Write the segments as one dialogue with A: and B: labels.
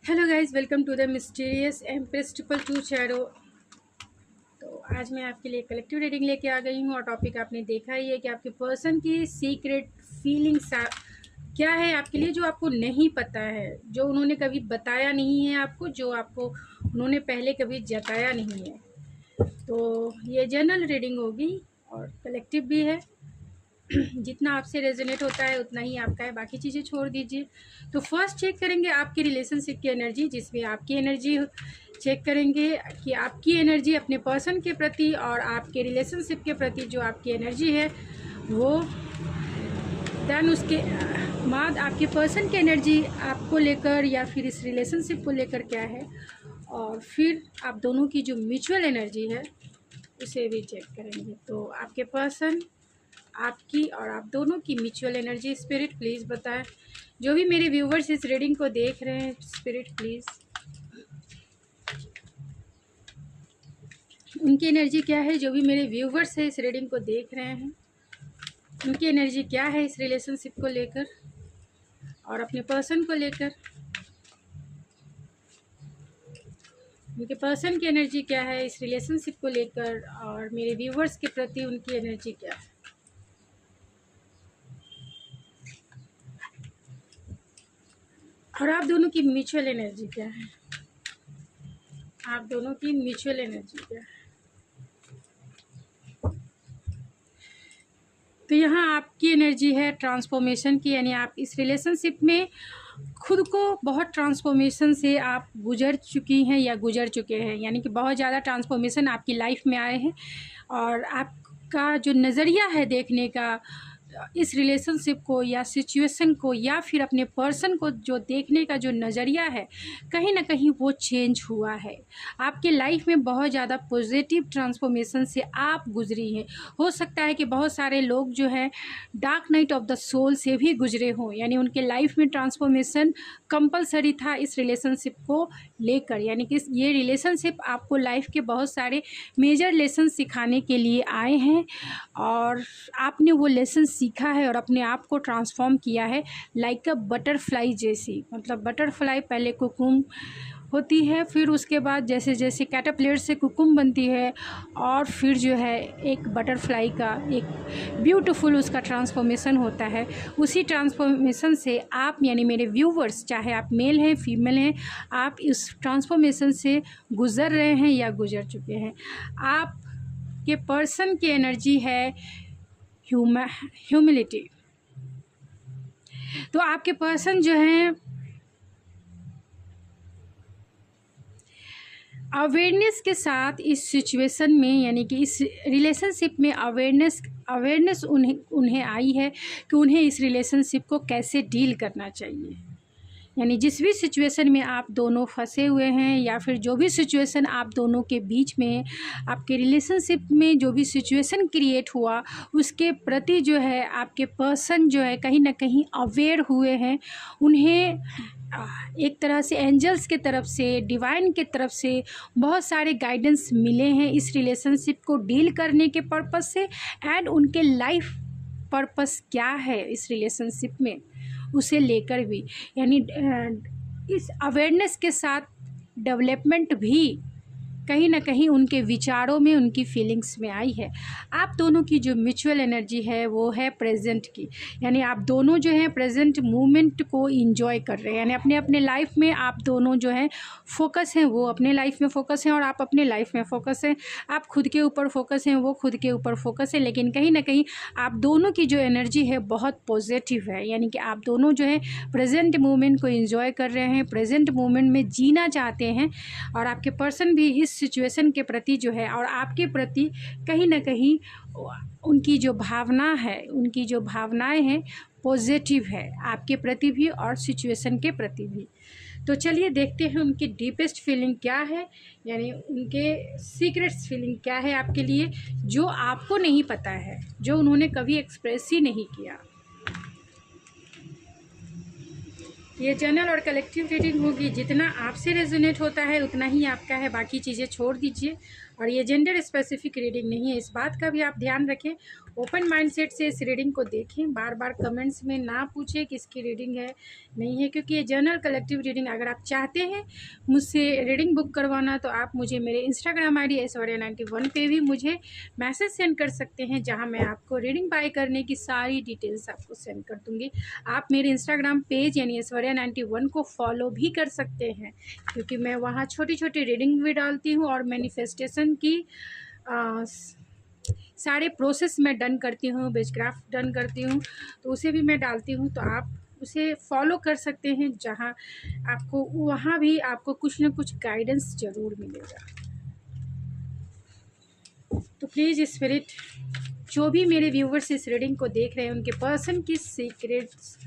A: Hello guys, welcome to the mysterious empress triple two shadow. तो आज मैं आपके लिए कलेक्टिव रीडिंग लेके आ गई हूँ और टॉपिक आपने देखा ही है कि आपके पर्सन की सीक्रेट फीलिंग्स क्या है आपके लिए, जो आपको नहीं पता है, जो उन्होंने कभी बताया नहीं है आपको, जो आपको उन्होंने पहले कभी जताया नहीं है। तो ये जनरल रीडिंग होगी और कलेक्टिव भी है। जितना आपसे रेजोनेट होता है उतना ही आपका है, बाकी चीज़ें छोड़ दीजिए। तो फर्स्ट चेक करेंगे आपकी रिलेशनशिप की एनर्जी, जिसमें आपकी एनर्जी चेक करेंगे कि आपकी एनर्जी अपने पर्सन के प्रति और आपके रिलेशनशिप के प्रति जो आपकी एनर्जी है वो। देन उसके बाद आपके पर्सन की एनर्जी आपको लेकर या फिर इस रिलेशनशिप को लेकर क्या है, और फिर आप दोनों की जो म्यूचुअल एनर्जी है उसे भी चेक करेंगे। तो आपके पर्सन, आपकी और आप दोनों की म्यूचुअल एनर्जी स्पिरिट प्लीज़ बताएं। जो भी मेरे व्यूवर्स इस रीडिंग को देख रहे हैं, स्पिरिट प्लीज़ उनकी एनर्जी क्या है। जो भी मेरे व्यूवर्स हैं इस रीडिंग को देख रहे हैं, उनकी एनर्जी क्या है इस रिलेशनशिप को लेकर और अपने पर्सन को लेकर। उनके पर्सन की एनर्जी क्या है इस रिलेशनशिप को लेकर और मेरे व्यूवर्स के प्रति उनकी एनर्जी क्या है। और आप दोनों की म्यूचुअल एनर्जी क्या है। आप दोनों की म्यूचुअल एनर्जी क्या है। तो यहाँ आपकी एनर्जी है ट्रांसफॉर्मेशन की, यानी आप इस रिलेशनशिप में खुद को बहुत ट्रांसफॉर्मेशन से आप गुजर चुकी हैं या गुजर चुके हैं, यानी कि बहुत ज़्यादा ट्रांसफॉर्मेशन आपकी लाइफ में आए हैं और आपका जो नज़रिया है देखने का इस रिलेशनशिप को या सिचुएशन को या फिर अपने पर्सन को जो देखने का जो नज़रिया है, कहीं ना कहीं वो चेंज हुआ है। आपके लाइफ में बहुत ज़्यादा पॉजिटिव ट्रांसफॉर्मेशन से आप गुजरी हैं। हो सकता है कि बहुत सारे लोग जो है dark night of the soul से भी गुजरे हों, यानी उनके लाइफ में ट्रांसफॉर्मेशन कंपलसरी था इस रिलेशनशिप को लेकर, यानी कि ये रिलेशनशिप आपको लाइफ के बहुत सारे मेजर लेसन सिखाने के लिए आए हैं और आपने वो लेसन सीखा है और अपने आप को ट्रांसफॉर्म किया है लाइक अ बटरफ्लाई जैसी। मतलब बटरफ्लाई पहले कुकुम होती है, फिर उसके बाद जैसे जैसे कैटरपिलर से कुकुम बनती है और फिर जो है एक बटरफ्लाई का एक ब्यूटीफुल उसका ट्रांसफॉर्मेशन होता है। उसी ट्रांसफॉर्मेशन से आप, यानी मेरे व्यूवर्स, चाहे आप मेल हैं फीमेल हैं, आप इस ट्रांसफॉर्मेशन से गुज़र रहे हैं या गुज़र चुके हैं। आप के पर्सन की एनर्जी है ह्यूमिलिटी। तो आपके पर्सन जो हैं अवेयरनेस के साथ इस सिचुएशन में, यानी कि इस रिलेशनशिप में अवेयरनेस उन्हें आई है कि उन्हें इस रिलेशनशिप को कैसे डील करना चाहिए। यानी जिस भी सिचुएशन में आप दोनों फंसे हुए हैं या फिर जो भी सिचुएशन आप दोनों के बीच में, आपके रिलेशनशिप में जो भी सिचुएशन क्रिएट हुआ, उसके प्रति जो है आपके पर्सन जो है कहीं ना कहीं अवेयर हुए हैं। उन्हें एक तरह से एंजल्स के तरफ से, डिवाइन के तरफ से बहुत सारे गाइडेंस मिले हैं इस रिलेशनशिप को डील करने के पर्पस से, एंड उनके लाइफ पर्पस क्या है इस रिलेशनशिप में उसे लेकर भी, यानी इस अवेयरनेस के साथ डेवलपमेंट भी कहीं ना कहीं उनके विचारों में, उनकी फीलिंग्स में आई है। आप दोनों की जो म्यूचुअल एनर्जी है वो है प्रेजेंट की, यानी आप दोनों जो हैं प्रेजेंट मोमेंट को एंजॉय कर रहे हैं, यानी अपने अपने लाइफ में आप दोनों जो हैं फोकस हैं, वो अपने लाइफ में फोकस हैं और आप अपने लाइफ में फोकस हैं। आप खुद के ऊपर फोकस हैं, वो खुद के ऊपर फोकस है, लेकिन कहीं ना कहीं आप दोनों की जो एनर्जी है बहुत पॉजिटिव है, यानी कि आप दोनों जो है प्रेजेंट मोमेंट को एंजॉय कर रहे हैं, प्रेजेंट मोमेंट में जीना चाहते हैं। और आपके पर्सन भी इस सिचुएशन के प्रति जो है और आपके प्रति कहीं ना कहीं उनकी जो भावना है, उनकी जो भावनाएं हैं पॉजिटिव है आपके प्रति भी और सिचुएशन के प्रति भी। तो चलिए देखते हैं उनकी डीपेस्ट फीलिंग क्या है, यानी उनके सीक्रेट्स फीलिंग क्या है आपके लिए, जो आपको नहीं पता है, जो उन्होंने कभी एक्सप्रेस ही नहीं किया। ये जनरल और कलेक्टिव रीडिंग होगी, जितना आपसे रेजोनेट होता है उतना ही आपका है, बाकी चीज़ें छोड़ दीजिए और ये जेंडर स्पेसिफिक रीडिंग नहीं है, इस बात का भी आप ध्यान रखें। ओपन माइंडसेट से इस रीडिंग को देखें, बार बार कमेंट्स में ना पूछें किसकी रीडिंग है नहीं है, क्योंकि ये जनरल कलेक्टिव रीडिंग। अगर आप चाहते हैं मुझसे रीडिंग बुक करवाना तो आप मुझे मेरे इंस्टाग्राम ID ऐश्वर्या91 पे भी मुझे मैसेज सेंड कर सकते हैं, जहां मैं आपको रीडिंग बाय करने की सारी डिटेल्स आपको सेंड कर दूँगी। आप मेरे इंस्टाग्राम पेज यानी ऐश्वर्या91 को फॉलो भी कर सकते हैं, क्योंकि मैं वहाँ छोटी छोटी रीडिंग भी डालती हूँ और मैनिफेस्टेशन की सारे प्रोसेस मैं डन करती हूँ, विचक्राफ्ट डन करती हूँ, तो उसे भी मैं डालती हूँ। तो आप उसे फॉलो कर सकते हैं, जहाँ आपको वहाँ भी आपको कुछ ना कुछ गाइडेंस ज़रूर मिलेगा। तो प्लीज़ स्पिरिट, जो भी मेरे व्यूवर्स इस रीडिंग को देख रहे हैं, उनके पर्सन की सीक्रेट्स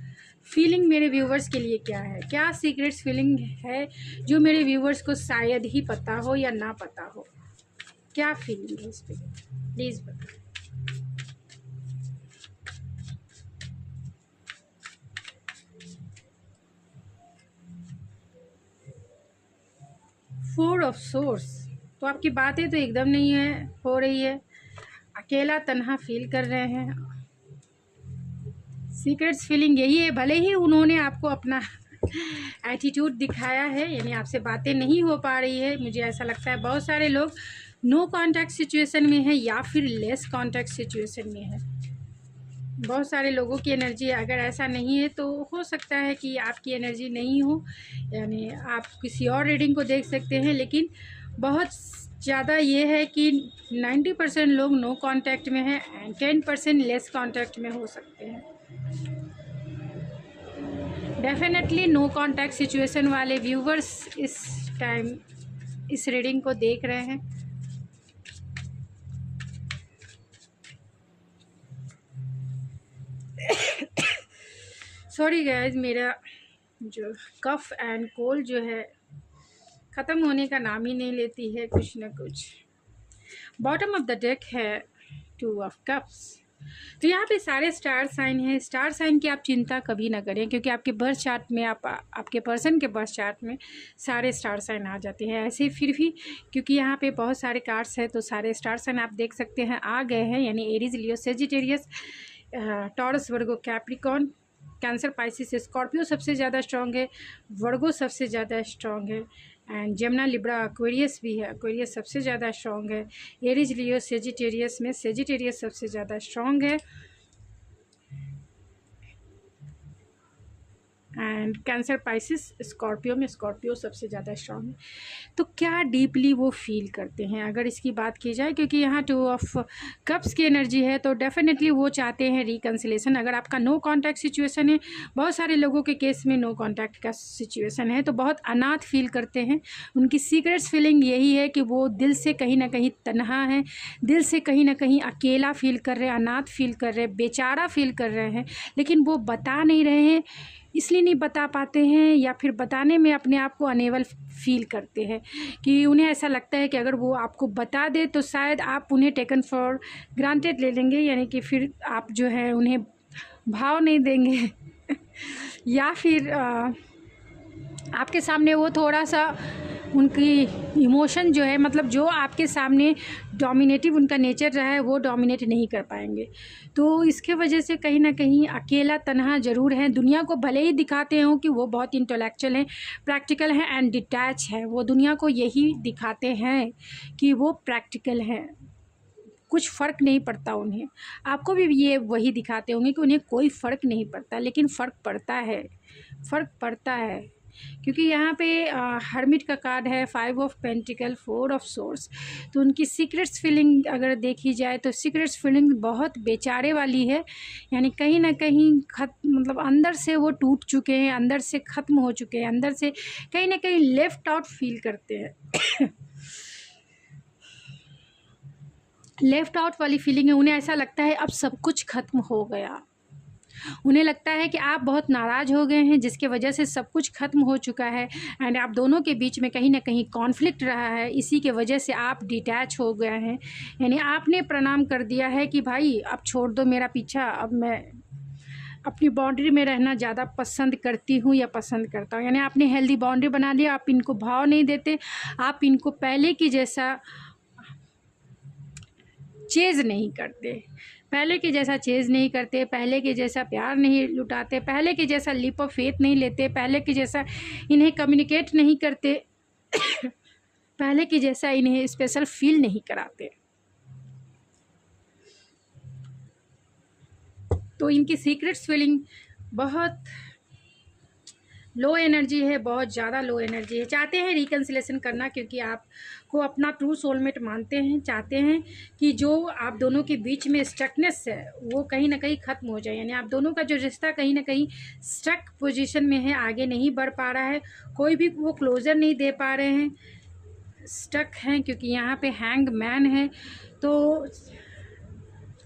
A: फीलिंग मेरे व्यूवर्स के लिए क्या है, क्या सीक्रेट्स फीलिंग है जो मेरे व्यूवर्स को शायद ही पता हो या ना पता हो, क्या फीलिंग है इस पर, प्लीज़ बताएं। 4 ऑफ सोर्स, तो आपकी बातें तो एकदम नहीं है हो रही है, अकेला तन्हा फील कर रहे हैं। सीक्रेट्स फीलिंग यही है, भले ही उन्होंने आपको अपना एटीट्यूड दिखाया है, यानी आपसे बातें नहीं हो पा रही है। मुझे ऐसा लगता है बहुत सारे लोग नो कांटेक्ट सिचुएशन में है या फिर लेस कांटेक्ट सिचुएशन में है। बहुत सारे लोगों की एनर्जी अगर ऐसा नहीं है तो हो सकता है कि आपकी एनर्जी नहीं हो, यानी आप किसी और रीडिंग को देख सकते हैं। लेकिन बहुत ज़्यादा ये है कि 90% लोग नो कांटेक्ट में हैं एंड 10% लेस कांटेक्ट में हो सकते हैं। डेफिनेटली नो कांटेक्ट सिचुएशन वाले व्यूवर्स इस टाइम इस रीडिंग को देख रहे हैं। सॉरी गाइज, मेरा जो कफ एंड कोल्ड जो है ख़त्म होने का नाम ही नहीं लेती है, कुछ ना कुछ। बॉटम ऑफ द डेक है 2 ऑफ कप्स। तो यहाँ पे सारे स्टार साइन हैं। स्टार साइन की आप चिंता कभी ना करें, क्योंकि आपके बर्थ चार्ट में आपके पर्सन के बर्थ चार्ट में सारे स्टार साइन आ जाते हैं। ऐसे फिर भी क्योंकि यहाँ पे बहुत सारे कार्ड्स हैं तो सारे स्टार साइन आप देख सकते हैं आ गए हैं, यानी एरीज, लियो, सेजिटेरियस, टॉरस, वर्गो, कैप्रिकॉर्न, कैंसर, पाइसिस, स्कॉर्पियो सबसे ज़्यादा स्ट्रॉन्ग है, वर्गो सबसे ज़्यादा स्ट्रॉन्ग है एंड जमुना, लिब्रा, एक्वेरियस भी है, एक्वेरियस सबसे ज़्यादा स्ट्रॉन्ग है। एरीज, लियो, सेजिटेरियस में सेजिटेरियस सबसे ज़्यादा स्ट्रॉन्ग है एंड कैंसर, पाइसिस, स्कॉर्पियो में स्कॉर्पियो सबसे ज़्यादा स्ट्रॉन्ग है। तो क्या डीपली वो फील करते हैं अगर इसकी बात की जाए, क्योंकि यहाँ 2 ऑफ कप्स की एनर्जी है, तो डेफिनेटली वो चाहते हैं रिकन्सिलेशन। अगर आपका नो कांटेक्ट सिचुएशन है, बहुत सारे लोगों के केस में नो कांटेक्ट का सिचुएशन है, तो बहुत अनाथ फील करते हैं। उनकी सीक्रेट्स फीलिंग यही है कि वो दिल से कहीं ना कहीं तन्हा है, दिल से कहीं ना कहीं अकेला फील कर रहे हैं, अनाथ फील कर रहे हैं, बेचारा फील कर रहे हैं, लेकिन वो बता नहीं रहे हैं। इसलिए नहीं बता पाते हैं या फिर बताने में अपने आप को अनेबल फील करते हैं कि उन्हें ऐसा लगता है कि अगर वो आपको बता दे तो शायद आप उन्हें टेकन फॉर ग्रांटेड ले लेंगे, यानी कि फिर आप जो है उन्हें भाव नहीं देंगे या फिर आपके सामने वो थोड़ा सा उनकी इमोशन जो है, मतलब जो आपके सामने डोमिनेटिव उनका नेचर रहा है वो डोमिनेट नहीं कर पाएंगे। तो इसके वजह से कहीं ना कहीं अकेला तन्हा ज़रूर है। दुनिया को भले ही दिखाते हों कि वो बहुत इंटेलेक्चुअल हैं, प्रैक्टिकल हैं एंड डिटैच है, वो दुनिया को यही दिखाते हैं कि वो प्रैक्टिकल हैं, कुछ फ़र्क नहीं पड़ता उन्हें। आपको भी ये वही दिखाते होंगे कि उन्हें कोई फ़र्क नहीं पड़ता, लेकिन फ़र्क पड़ता है, फ़र्क पड़ता है। क्योंकि यहाँ पे हर्मिट का कार्ड है, 5 ऑफ पेंटिकल, 4 ऑफ सोर्स। तो उनकी सीक्रेट्स फीलिंग अगर देखी जाए तो सीक्रेट्स फीलिंग बहुत बेचारे वाली है, यानी कहीं ना कहीं मतलब अंदर से वो टूट चुके हैं, अंदर से ख़त्म हो चुके हैं, अंदर से कहीं ना कहीं लेफ्ट आउट फील करते हैं लेफ़्ट आउट वाली फीलिंग है। उन्हें ऐसा लगता है अब सब कुछ ख़त्म हो गया, उन्हें लगता है कि आप बहुत नाराज़ हो गए हैं जिसके वजह से सब कुछ ख़त्म हो चुका है एंड आप दोनों के बीच में कहीं ना कहीं कॉन्फ्लिक्ट रहा है, इसी के वजह से आप डिटैच हो गए हैं। यानी आपने प्रणाम कर दिया है कि भाई अब छोड़ दो मेरा पीछा, अब मैं अपनी बाउंड्री में रहना ज़्यादा पसंद करती हूँ या पसंद करता हूँ। यानी आपने हेल्दी बाउंड्री बना लिया, आप इनको भाव नहीं देते, आप इनको पहले की जैसा चेज़ नहीं करते, पहले के जैसा चेज़ नहीं करते, पहले के जैसा प्यार नहीं लुटाते, पहले के जैसा लीप ऑफ फेथ नहीं लेते, पहले के जैसा इन्हें कम्युनिकेट नहीं करते पहले के जैसा इन्हें स्पेशल फील नहीं कराते। तो इनकी सीक्रेट्स फीलिंग बहुत लो एनर्जी है, बहुत ज़्यादा लो एनर्जी है। चाहते हैं रिकन्सिलेशन करना, क्योंकि आपको अपना ट्रू सोलमेट मानते हैं। चाहते हैं कि जो आप दोनों के बीच में स्टकनेस है वो कहीं ना कहीं ख़त्म हो जाए, यानी आप दोनों का जो रिश्ता कहीं ना कहीं स्टक पोजीशन में है, आगे नहीं बढ़ पा रहा है, कोई भी वो क्लोजर नहीं दे पा रहे हैं, स्टक हैं। क्योंकि यहाँ पे हैंग मैन है। तो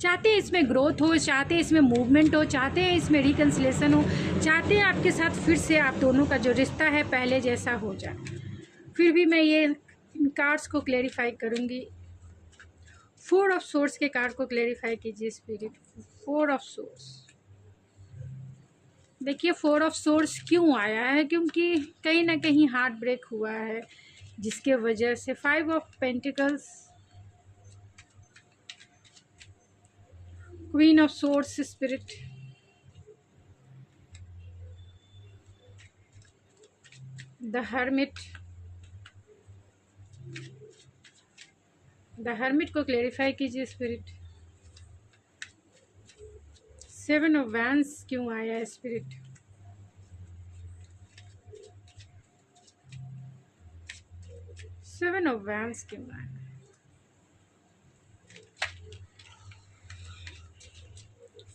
A: चाहते हैं इसमें ग्रोथ हो, चाहते हैं इसमें मूवमेंट हो, चाहते हैं इसमें रिकन्सिलेशन हो, चाहते हैं आपके साथ फिर से आप दोनों का जो रिश्ता है पहले जैसा हो जाए। फिर भी मैं ये कार्ड्स को क्लेरिफाई करूँगी। 4 ऑफ सोर्स के कार्ड को क्लेरिफाई कीजिए स्पिरिट। 4 ऑफ सोर्स, देखिए 4 ऑफ सोर्स क्यों आया है, क्योंकि कहीं ना कहीं हार्ट ब्रेक हुआ है, जिसके वजह से 5 of pentacles, queen of source spirit, the hermit, the hermit को क्लेरिफाई कीजिए स्पिरिट। 7 ऑफ वैंस क्यों आया है स्पिरिट। सेवन ऑफ वैंस क्यों आया।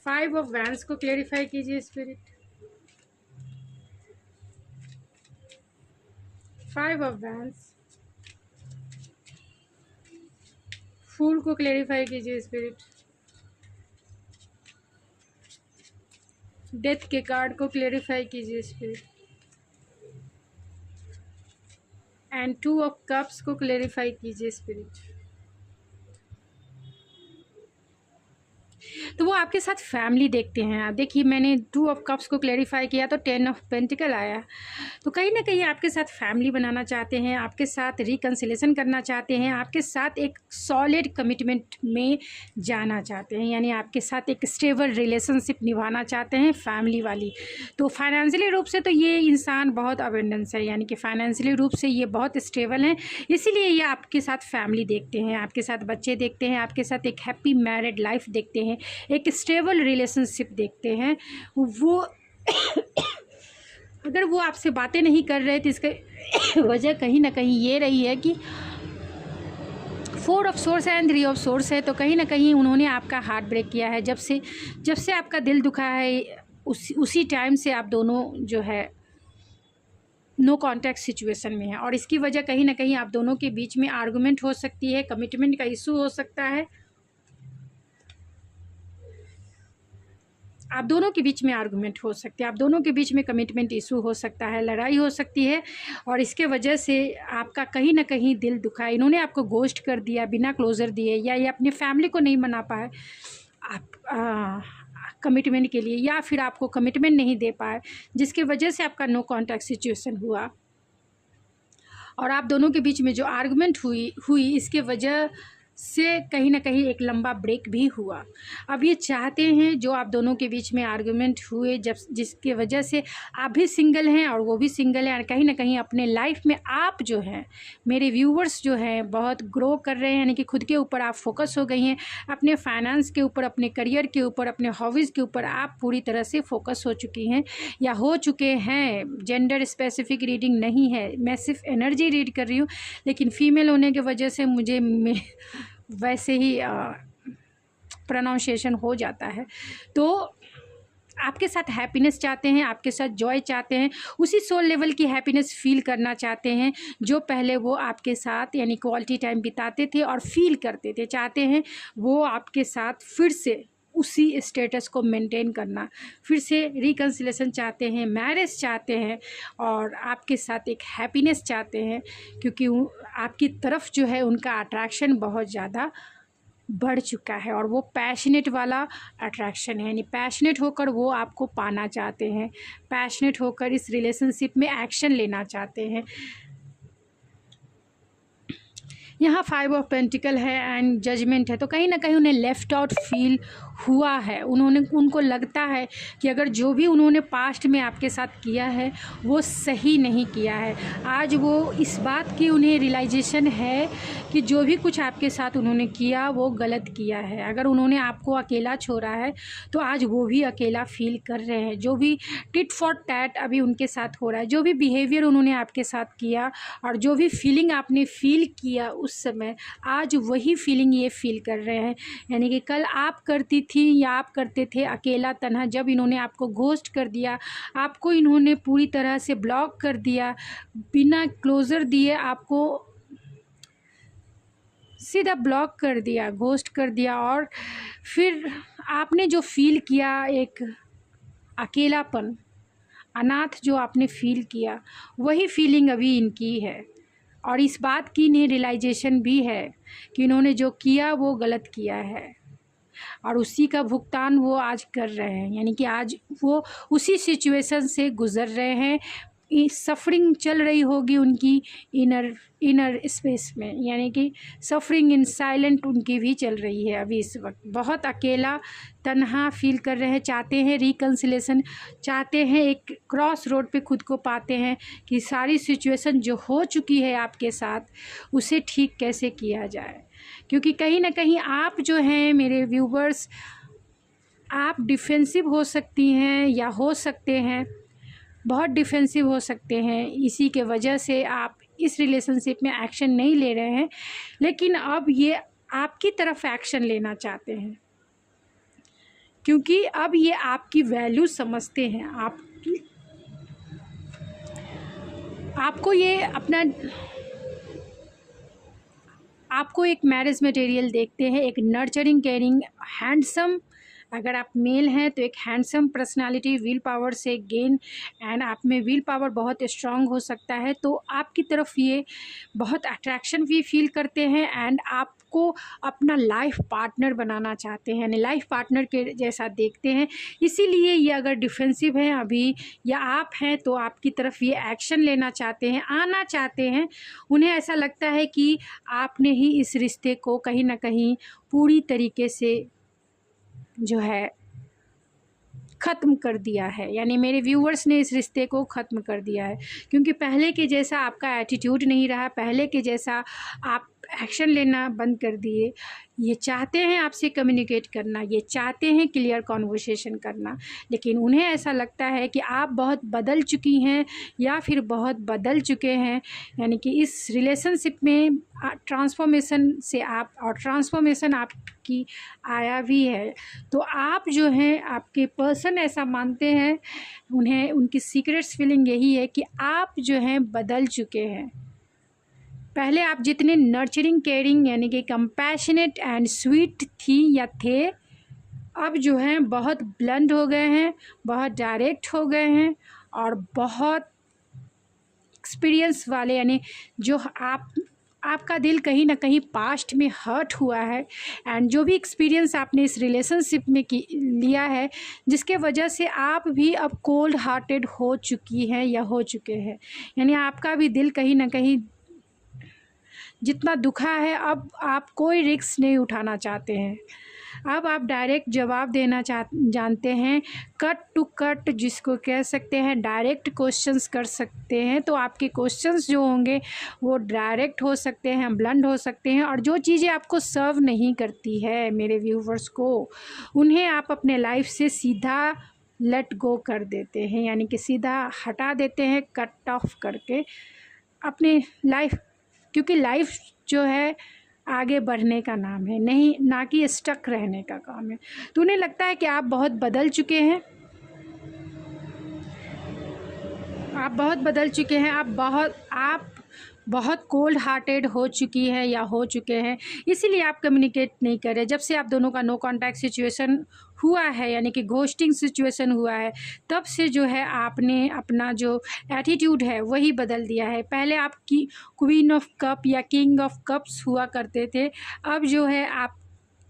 A: फाइव ऑफ वैंस को क्लेरिफाई कीजिए स्पिरिट। 5 ऑफ वैंस, फूल को क्लेरिफाई कीजिए स्पिरिट। डेथ के कार्ड को क्लेरिफाई कीजिए स्पिरिट। एंड 2 ऑफ कप्स को क्लेरिफाई कीजिए स्पिरिट। तो वो आपके साथ फैमिली देखते हैं। आप देखिए, मैंने 2 ऑफ कप्स को क्लेरिफाई किया तो 10 ऑफ पेंटिकल आया। तो कहीं ना कहीं आपके साथ फैमिली बनाना चाहते हैं, आपके साथ रिकन्सिलेशन करना चाहते हैं, आपके साथ एक सॉलिड कमिटमेंट में जाना चाहते हैं, यानी आपके साथ एक स्टेबल रिलेशनशिप निभाना चाहते हैं, फैमिली वाली। तो फाइनेंशियली रूप से तो ये इंसान बहुत अबेंडेंस है, यानी कि फाइनेंशियली रूप से ये बहुत स्टेबल हैं, इसीलिए ये आपके साथ फैमिली देखते हैं, आपके साथ बच्चे देखते हैं, आपके साथ एक हैप्पी मैरिड लाइफ देखते हैं, एक स्टेबल रिलेशनशिप देखते हैं। वो अगर वो आपसे बातें नहीं कर रहे तो इसका वजह कहीं ना कहीं ये रही है कि 4 ऑफ सोर्स है एंड 3 ऑफ सोर्स है। तो कहीं ना कहीं उन्होंने आपका हार्ट ब्रेक किया है। जब से आपका दिल दुखा है, उसी टाइम से आप दोनों जो है नो कॉन्टैक्ट सिचुएशन में है, और इसकी वजह कहीं ना कहीं आप दोनों के बीच में आर्गुमेंट हो सकती है, कमिटमेंट का इशू हो सकता है, आप दोनों के बीच में आर्गुमेंट हो सकते हैं, आप दोनों के बीच में कमिटमेंट इशू हो सकता है, लड़ाई हो सकती है, और इसके वजह से आपका कहीं ना कहीं दिल दुखा है। इन्होंने आपको घोस्ट कर दिया बिना क्लोजर दिए, या ये अपनी फैमिली को नहीं मना पाए आप कमिटमेंट के लिए, या फिर आपको कमिटमेंट नहीं दे पाए, जिसके वजह से आपका नो कॉन्टैक्ट सिचुएशन हुआ, और आप दोनों के बीच में जो आर्गुमेंट हुई इसके वजह से कहीं ना कहीं एक लंबा ब्रेक भी हुआ। अब ये चाहते हैं, जो आप दोनों के बीच में आर्गुमेंट हुए, जब जिसके वजह से आप भी सिंगल हैं और वो भी सिंगल है, और कहीं ना कहीं अपने लाइफ में आप जो हैं, मेरे व्यूवर्स जो हैं, बहुत ग्रो कर रहे हैं, यानी कि खुद के ऊपर आप फोकस हो गई हैं, अपने फाइनेंस के ऊपर, अपने करियर के ऊपर, अपने हॉबीज़ के ऊपर आप पूरी तरह से फोकस हो चुकी हैं या हो चुके हैं। जेंडर स्पेसिफिक रीडिंग नहीं है, मैं सिर्फ एनर्जी रीड कर रही हूँ, लेकिन फीमेल होने की वजह से मुझे वैसे ही प्रोनाउंसिएशन हो जाता है। तो आपके साथ हैप्पीनेस चाहते हैं, आपके साथ जॉय चाहते हैं, उसी सोल लेवल की हैप्पीनेस फील करना चाहते हैं जो पहले वो आपके साथ यानी क्वालिटी टाइम बिताते थे और फील करते थे। चाहते हैं वो आपके साथ फिर से उसी स्टेटस को मेंटेन करना, फिर से रिकन्सिलेशन चाहते हैं, मैरिज चाहते हैं, और आपके साथ एक हैप्पीनेस चाहते हैं, क्योंकि आपकी तरफ जो है उनका अट्रैक्शन बहुत ज़्यादा बढ़ चुका है, और वो पैशनेट वाला अट्रैक्शन है, यानी पैशनेट होकर वो आपको पाना चाहते हैं, पैशनेट होकर इस रिलेशनशिप में एक्शन लेना चाहते हैं। यहाँ 5 ऑफ पेंटिकल है एंड जजमेंट है, तो कहीं ना कहीं उन्हें लेफ़्ट आउट फील हुआ है। उनको लगता है कि अगर जो भी उन्होंने पास्ट में आपके साथ किया है वो सही नहीं किया है। आज वो इस बात की उन्हें रियलाइजेशन है कि जो भी कुछ आपके साथ उन्होंने किया वो गलत किया है। अगर उन्होंने आपको अकेला छोड़ा है तो आज वो भी अकेला फील कर रहे हैं। जो भी टिट फॉर टैट अभी उनके साथ हो रहा है, जो भी बिहेवियर उन्होंने आपके साथ किया और जो भी फीलिंग आपने फील किया उस समय, आज वही फीलिंग ये फील कर रहे हैं। यानी कि कल आप करती थी या आप करते थे अकेला तन्हा, जब इन्होंने आपको घोस्ट कर दिया, आपको इन्होंने पूरी तरह से ब्लॉक कर दिया, बिना क्लोज़र दिए आपको सीधा ब्लॉक कर दिया, घोस्ट कर दिया, और फिर आपने जो फील किया एक अकेलापन, अनाथ जो आपने फील किया, वही फीलिंग अभी इनकी है। और इस बात की इन्हें रियलाइजेशन भी है कि इन्होंने जो किया वो गलत किया है और उसी का भुगतान वो आज कर रहे हैं। यानी कि आज वो उसी सिचुएशन से गुज़र रहे हैं। सफ़रिंग चल रही होगी उनकी इनर स्पेस में, यानी कि सफ़रिंग इन साइलेंट उनकी भी चल रही है अभी इस वक्त। बहुत अकेला तन्हा फील कर रहे हैं, चाहते हैं रिकन्सिलेशन, चाहते हैं एक क्रॉस रोड पे खुद को पाते हैं कि सारी सिचुएशन जो हो चुकी है आपके साथ उसे ठीक कैसे किया जाए। क्योंकि कहीं ना कहीं आप जो हैं मेरे व्यूवर्स, आप डिफेंसिव हो सकती हैं या हो सकते हैं बहुत डिफेंसिव हो सकते हैं। इसी के वजह से आप इस रिलेशनशिप में एक्शन नहीं ले रहे हैं, लेकिन अब ये आपकी तरफ एक्शन लेना चाहते हैं क्योंकि अब ये आपकी वैल्यू समझते हैं। आपको ये अपना आपको एक मैरिज मटेरियल देखते हैं, एक नर्चरिंग, केयरिंग, हैंडसम। अगर आप मेल हैं तो एक हैंडसम पर्सनालिटी, विल पावर से गेन, एंड आप में विल पावर बहुत स्ट्रांग हो सकता है, तो आपकी तरफ ये बहुत अट्रैक्शन भी फील करते हैं एंड आपको अपना लाइफ पार्टनर बनाना चाहते हैं, यानी लाइफ पार्टनर के जैसा देखते हैं। इसीलिए ये अगर डिफेंसिव हैं अभी या आप हैं तो आपकी तरफ ये एक्शन लेना चाहते हैं, आना चाहते हैं। उन्हें ऐसा लगता है कि आपने ही इस रिश्ते को कहीं ना कहीं पूरी तरीके से जो है ख़त्म कर दिया है, यानी मेरे व्यूअर्स ने इस रिश्ते को ख़त्म कर दिया है। क्योंकि पहले के जैसा आपका एटीट्यूड नहीं रहा, पहले के जैसा आप एक्शन लेना बंद कर दिए। ये चाहते हैं आपसे कम्युनिकेट करना, ये चाहते हैं क्लियर कॉन्वर्सेशन करना, लेकिन उन्हें ऐसा लगता है कि आप बहुत बदल चुकी हैं या फिर बहुत बदल चुके हैं। यानी कि इस रिलेशनशिप में ट्रांसफॉर्मेशन से ट्रांसफॉर्मेशन आपकी आया भी है। तो आप जो हैं, आपके पर्सन ऐसा मानते हैं, उन्हें उनकी सीक्रेट्स फीलिंग यही है कि आप जो हैं बदल चुके हैं। पहले आप जितने नर्चरिंग, केयरिंग, यानी कि कंपैशनेट एंड स्वीट थी या थे, अब जो हैं बहुत ब्लंट हो गए हैं, बहुत डायरेक्ट हो गए हैं और बहुत एक्सपीरियंस वाले, यानी जो आपका दिल कहीं ना कहीं पास्ट में हर्ट हुआ है एंड जो भी एक्सपीरियंस आपने इस रिलेशनशिप में लिया है, जिसके वजह से आप भी अब कोल्ड हार्टेड हो चुकी हैं या हो चुके हैं। यानी आपका भी दिल कहीं ना कहीं जितना दुखा है, अब आप कोई रिस्क नहीं उठाना चाहते हैं। अब आप डायरेक्ट जवाब देना जानते हैं, कट टू कट जिसको कह सकते हैं, डायरेक्ट क्वेश्चंस कर सकते हैं। तो आपके क्वेश्चंस जो होंगे वो डायरेक्ट हो सकते हैं, ब्लंट हो सकते हैं, और जो चीज़ें आपको सर्व नहीं करती है मेरे व्यूवर्स को, उन्हें आप अपने लाइफ से सीधा लेट गो कर देते हैं, यानी कि सीधा हटा देते हैं, कट ऑफ करके अपने लाइफ। क्योंकि लाइफ जो है आगे बढ़ने का नाम है, नहीं ना कि स्टक रहने का काम है। तो उन्हें लगता है कि आप बहुत बदल चुके हैं, आप बहुत बदल चुके हैं, आप बहुत कोल्ड हार्टेड हो चुकी है या हो चुके हैं। इसीलिए आप कम्युनिकेट नहीं कर रहे। जब से आप दोनों का नो कांटेक्ट सिचुएशन हुआ है, यानी कि घोस्टिंग सिचुएशन हुआ है, तब से जो है आपने अपना जो एटीट्यूड है वही बदल दिया है। पहले आप क्वीन ऑफ कप या किंग ऑफ कप्स हुआ करते थे, अब जो है आप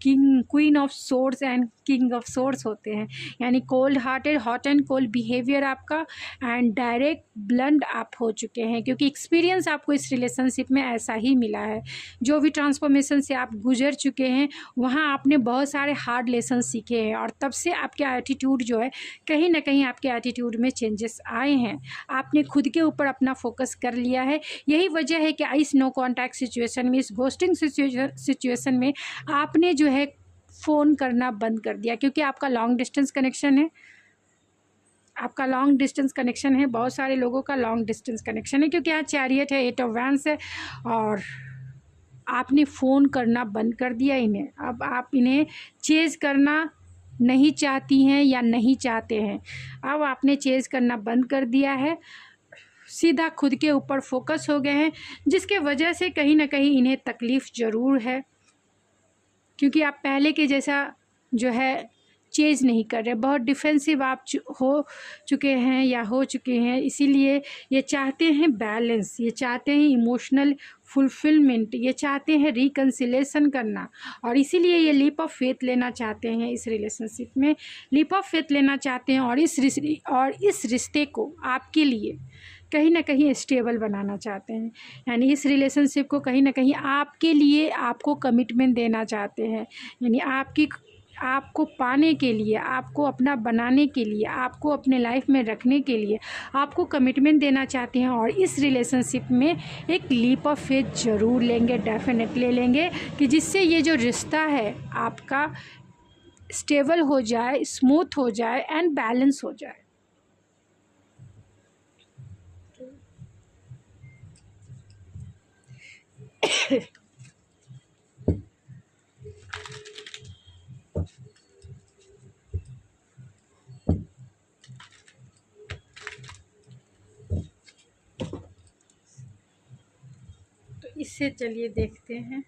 A: queen of swords and king of swords होते हैं, यानी cold hearted, hot and cold behaviour आपका, एंड डायरेक्ट ब्लंट आप हो चुके हैं, क्योंकि एक्सपीरियंस आपको इस रिलेशनशिप में ऐसा ही मिला है। जो भी ट्रांसफॉर्मेशन से आप गुजर चुके हैं वहाँ आपने बहुत सारे हार्ड लेसन सीखे हैं, और तब से आपके एटीट्यूड जो है कहीं ना कहीं आपके एटीट्यूड में चेंजेस आए हैं। आपने खुद के ऊपर अपना फोकस कर लिया है। यही वजह है कि इस नो कॉन्टैक्ट सिचुएशन में, इस घोस्टिंग सिचुएशन में आपने जो है फ़ोन करना बंद कर दिया, क्योंकि आपका लॉन्ग डिस्टेंस कनेक्शन है। आपका लॉन्ग डिस्टेंस कनेक्शन है, बहुत सारे लोगों का लॉन्ग डिस्टेंस कनेक्शन है, क्योंकि यहाँ चैरियट है, 8 ऑफ वैंड्स है, और आपने फ़ोन करना बंद कर दिया इन्हें। अब आप इन्हें चेज़ करना नहीं चाहती हैं या नहीं चाहते हैं, अब आपने चेज़ करना बंद कर दिया है, सीधा खुद के ऊपर फोकस हो गए हैं, जिसके वजह से कहीं ना कहीं इन्हें तकलीफ़ ज़रूर है, क्योंकि आप पहले के जैसा जो है चेज़ नहीं कर रहे, बहुत डिफेंसिव आप हो चुके हैं या हो चुके हैं। इसीलिए ये चाहते हैं बैलेंस, ये चाहते हैं इमोशनल फुलफिलमेंट, ये चाहते हैं रिकन्सिलेशन करना, और इसीलिए ये लीप ऑफ फेथ लेना चाहते हैं, इस रिलेशनशिप में लीप ऑफ फेथ लेना चाहते हैं, और इस रिश्ते को आपके लिए कहीं ना कहीं स्टेबल बनाना चाहते हैं, यानी इस रिलेशनशिप को कहीं ना कहीं आपके लिए आपको कमिटमेंट देना चाहते हैं, यानी आपको पाने के लिए, आपको अपना बनाने के लिए, आपको अपने लाइफ में रखने के लिए आपको कमिटमेंट देना चाहते हैं, और इस रिलेशनशिप में एक लीप ऑफ फेथ ज़रूर लेंगे, डेफिनेटली लेंगे, कि जिससे ये जो रिश्ता है आपका स्टेबल हो जाए, स्मूथ हो जाए एंड बैलेंस हो जाए। तो इससे चलिए देखते हैं।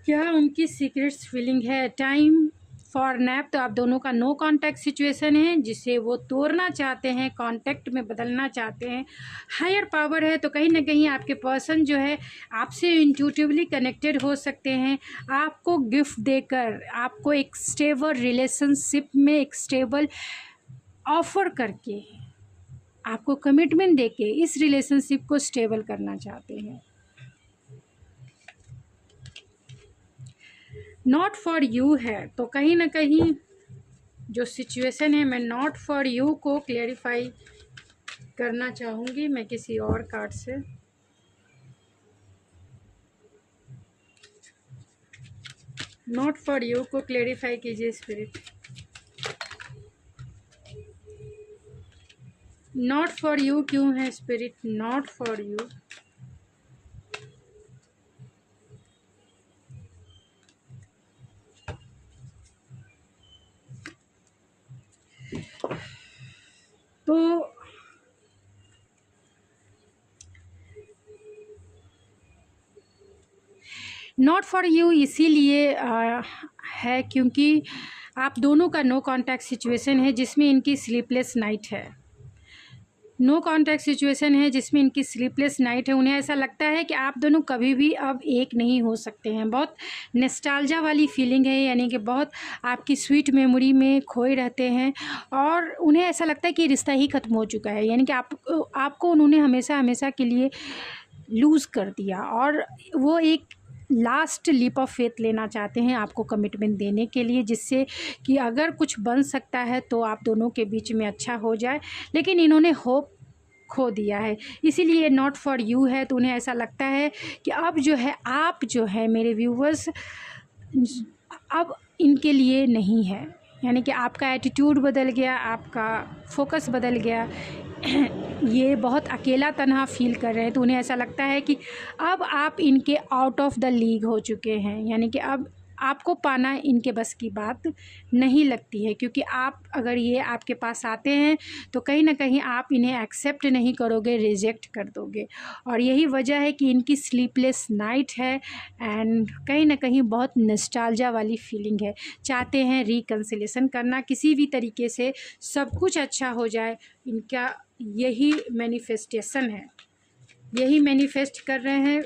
A: क्या उनकी सीक्रेट्स फीलिंग है? टाइम फॉर नैप, तो आप दोनों का नो कांटेक्ट सिचुएशन है, जिसे वो तोड़ना चाहते हैं, कांटेक्ट में बदलना चाहते हैं। हायर पावर है, तो कहीं ना कहीं आपके पर्सन जो है आपसे इंट्यूटिवली कनेक्टेड हो सकते हैं, आपको गिफ्ट देकर, आपको एक स्टेबल रिलेशनशिप में एक स्टेबल ऑफर करके, आपको कमिटमेंट देके इस रिलेशनशिप को स्टेबल करना चाहते हैं। नॉट फॉर यू है, तो कहीं ना कहीं जो सिचुएशन है, मैं नॉट फॉर यू को क्लेरिफाई करना चाहूँगी मैं किसी और कार्ड से। नॉट फॉर यू को क्लेरिफाई कीजिए स्पिरिट। नॉट फॉर यू क्यों है स्पिरिट? Not for you. तो नॉट फॉर यू इसीलिए है क्योंकि आप दोनों का नो कांटेक्ट सिचुएशन है, जिसमें इनकी स्लीपलेस नाइट है। नो कांटेक्ट सिचुएशन है जिसमें इनकी स्लीपलेस नाइट है। उन्हें ऐसा लगता है कि आप दोनों कभी भी अब एक नहीं हो सकते हैं। बहुत नॉस्टैल्जिया वाली फीलिंग है, यानी कि बहुत आपकी स्वीट मेमोरी में खोए रहते हैं, और उन्हें ऐसा लगता है कि रिश्ता ही ख़त्म हो चुका है, यानी कि आपको उन्होंने हमेशा हमेशा के लिए लूज़ कर दिया, और वो एक लास्ट लीप ऑफ फेथ लेना चाहते हैं आपको कमिटमेंट देने के लिए, जिससे कि अगर कुछ बन सकता है तो आप दोनों के बीच में अच्छा हो जाए। लेकिन इन्होंने होप खो दिया है, इसीलिए नॉट फॉर यू है। तो उन्हें ऐसा लगता है कि अब जो है, आप जो है मेरे व्यूवर्स, अब इनके लिए नहीं है, यानी कि आपका एटीट्यूड बदल गया, आपका फोकस बदल गया, ये बहुत अकेला तन्हा फील कर रहे हैं। तो उन्हें ऐसा लगता है कि अब आप इनके आउट ऑफ द लीग हो चुके हैं, यानी कि अब आपको पाना इनके बस की बात नहीं लगती है, क्योंकि आप अगर ये आपके पास आते हैं तो कहीं ना कहीं आप इन्हें एक्सेप्ट नहीं करोगे, रिजेक्ट कर दोगे। और यही वजह है कि इनकी स्लीपलेस नाइट है एंड कहीं ना कहीं बहुत नॉस्टैल्जिया वाली फीलिंग है। चाहते हैं रिकन्सिलेशन करना किसी भी तरीके से, सब कुछ अच्छा हो जाए। इनका यही मैनिफेस्टेशन है, यही मैनिफेस्ट कर रहे हैं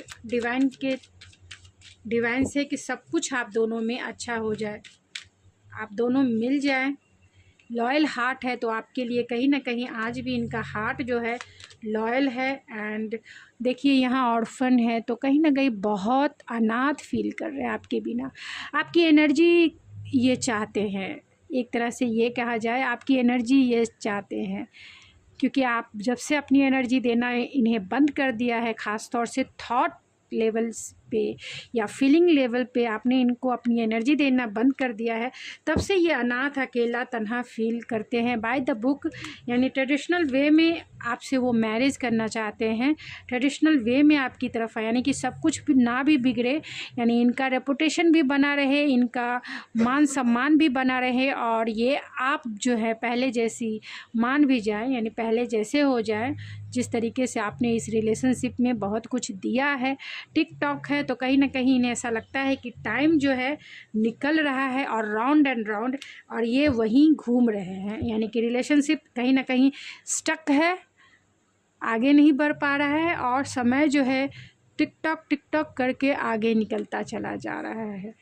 A: डिवाइन से कि सब कुछ आप दोनों में अच्छा हो जाए, आप दोनों मिल जाएं। लॉयल हार्ट है तो आपके लिए कहीं ना कहीं आज भी इनका हार्ट जो है लॉयल है। एंड देखिए यहाँ ऑर्फन है तो कहीं ना कहीं बहुत अनाथ फील कर रहे हैं आपके बिना। आपकी एनर्जी ये चाहते हैं, एक तरह से ये कहा जाए आपकी एनर्जी ये चाहते हैं, क्योंकि आप जब से अपनी एनर्जी देना इन्हें बंद कर दिया है, ख़ास तौर से थॉट लेवल्स पे या फीलिंग लेवल पे आपने इनको अपनी एनर्जी देना बंद कर दिया है, तब से ये अनाथ अकेला तन्हा फील करते हैं। बाय द बुक यानी ट्रेडिशनल वे में आपसे वो मैरिज करना चाहते हैं, ट्रेडिशनल वे में आपकी तरफ आए, यानी कि सब कुछ भी ना भी बिगड़े, यानी इनका रेपुटेशन भी बना रहे, इनका मान सम्मान भी बना रहे, और ये आप जो है पहले जैसी मान भी जाए, यानी पहले जैसे हो जाए जिस तरीके से आपने इस रिलेशनशिप में बहुत कुछ दिया है। टिकटॉक है तो कहीं ना कहीं इन्हें ऐसा लगता है कि टाइम जो है निकल रहा है और राउंड एंड राउंड, और ये वहीं घूम रहे हैं, यानी कि रिलेशनशिप कहीं ना कहीं स्टक है, आगे नहीं बढ़ पा रहा है, और समय जो है टिकटॉक करके आगे निकलता चला जा रहा है।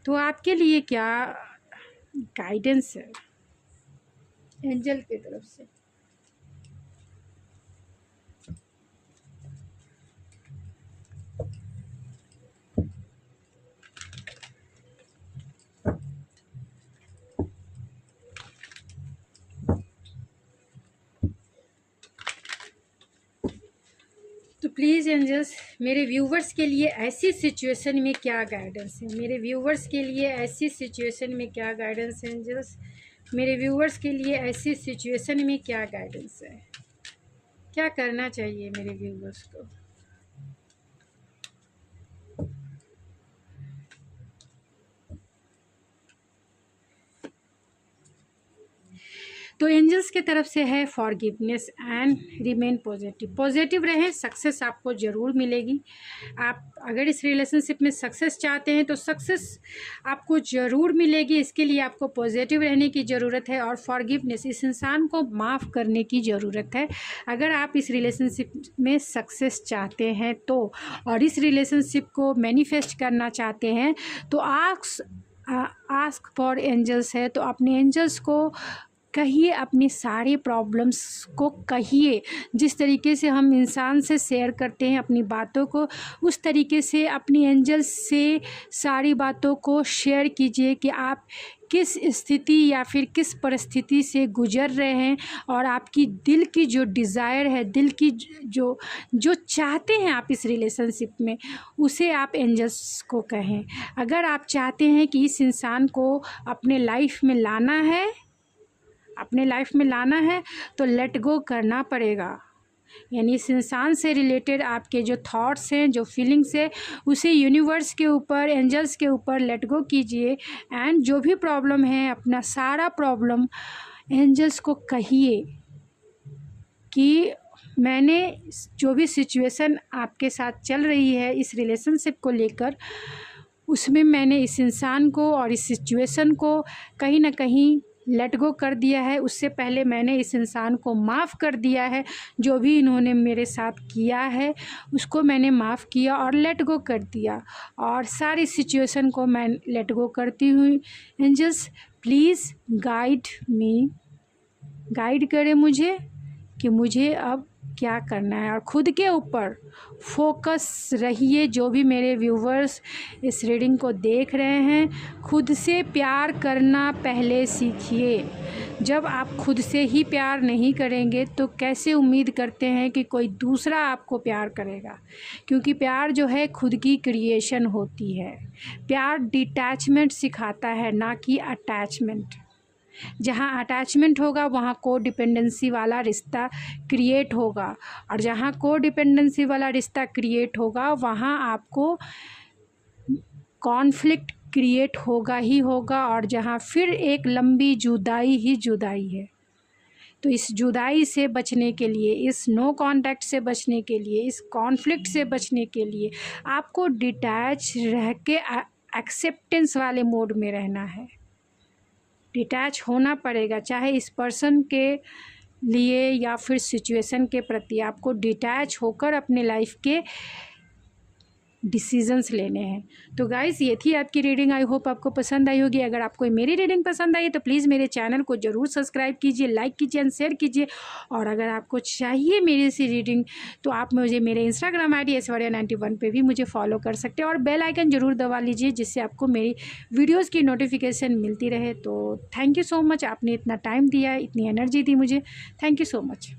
A: तो आपके लिए क्या गाइडेंस है एंजल की तरफ से? तो प्लीज़ एंजल्स मेरे व्यूवर्स के लिए ऐसी सिचुएशन में क्या गाइडेंस है, मेरे व्यूवर्स के लिए ऐसी सिचुएशन में क्या गाइडेंस है एंजल्स, मेरे व्यूवर्स के लिए ऐसी सिचुएशन में क्या गाइडेंस है, क्या करना चाहिए मेरे व्यूवर्स को? तो एंजल्स की तरफ से है forgiveness and remain positive. Positive रहें, सक्सेस आपको ज़रूर मिलेगी। आप अगर इस रिलेशनशिप में सक्सेस चाहते हैं तो सक्सेस आपको ज़रूर मिलेगी, इसके लिए आपको पॉजिटिव रहने की ज़रूरत है। और फॉरगिवनेस, इस इंसान को माफ़ करने की ज़रूरत है अगर आप इस रिलेशनशिप में सक्सेस चाहते हैं तो, और इस रिलेशनशिप को मैनिफेस्ट करना चाहते हैं तो आस्क फॉर एंजल्स है, तो अपने एंजल्स को कहिए, अपनी सारी प्रॉब्लम्स को कहिए। जिस तरीके से हम इंसान से शेयर करते हैं अपनी बातों को, उस तरीके से अपनी एंजल्स से सारी बातों को शेयर कीजिए कि आप किस स्थिति या फिर किस परिस्थिति से गुजर रहे हैं, और आपकी दिल की जो डिज़ायर है, दिल की जो चाहते हैं आप इस रिलेशनशिप में, उसे आप एंजल्स को कहें। अगर आप चाहते हैं कि इस इंसान को अपने लाइफ में लाना है तो लेट गो करना पड़ेगा, यानी इस इंसान से रिलेटेड आपके जो थॉट्स हैं, जो फीलिंग्स है, उसे यूनिवर्स के ऊपर, एंजल्स के ऊपर लेट गो कीजिए। एंड जो भी प्रॉब्लम है, अपना सारा प्रॉब्लम एंजल्स को कहिए कि मैंने जो भी सिचुएशन आपके साथ चल रही है इस रिलेशनशिप को लेकर, उसमें मैंने इस इंसान को और इस सिचुएशन को कहीं ना कहीं लेट गो कर दिया है। उससे पहले मैंने इस इंसान को माफ़ कर दिया है, जो भी इन्होंने मेरे साथ किया है उसको मैंने माफ़ किया और लेट गो कर दिया, और सारी सिचुएशन को मैं लेट गो करती हूँ। एंजल्स प्लीज़ गाइड करें मुझे कि मुझे अब क्या करना है, और ख़ुद के ऊपर फोकस रहिए। जो भी मेरे व्यूवर्स इस रीडिंग को देख रहे हैं, खुद से प्यार करना पहले सीखिए। जब आप खुद से ही प्यार नहीं करेंगे तो कैसे उम्मीद करते हैं कि कोई दूसरा आपको प्यार करेगा, क्योंकि प्यार जो है खुद की क्रिएशन होती है। प्यार डिटैचमेंट सिखाता है, ना कि अटैचमेंट। जहाँ अटैचमेंट होगा वहाँ को डिपेंडेंसी वाला रिश्ता क्रिएट होगा, और जहाँ को डिपेंडेंसी वाला रिश्ता क्रिएट होगा वहाँ आपको कॉन्फ्लिक्ट क्रिएट होगा ही होगा, और जहाँ फिर एक लंबी जुदाई ही जुदाई है। तो इस जुदाई से बचने के लिए, इस नो कांटेक्ट से बचने के लिए, इस कॉन्फ्लिक्ट से बचने के लिए आपको डिटैच रह के एक्सेप्टेंस वाले मोड में रहना है। डिटैच होना पड़ेगा, चाहे इस पर्सन के लिए या फिर सिचुएशन के प्रति आपको डिटैच होकर अपने लाइफ के डिसीजंस लेने हैं। तो गाइज़, ये थी आपकी रीडिंग। आई होप आपको पसंद आई होगी। अगर आपको मेरी रीडिंग पसंद आई तो प्लीज़ मेरे चैनल को ज़रूर सब्सक्राइब कीजिए, लाइक कीजिए एंड शेयर कीजिए। और अगर आपको चाहिए मेरी सी रीडिंग तो आप मुझे मेरे इंस्टाग्राम ID aishwarya91 पे भी मुझे फॉलो कर सकते हैं, और बेल आइकन ज़रूर दबा लीजिए जिससे आपको मेरी वीडियोज़ की नोटिफिकेशन मिलती रहे। तो थैंक यू सो मच, आपने इतना टाइम दिया, इतनी एनर्जी दी मुझे। Thank you so much.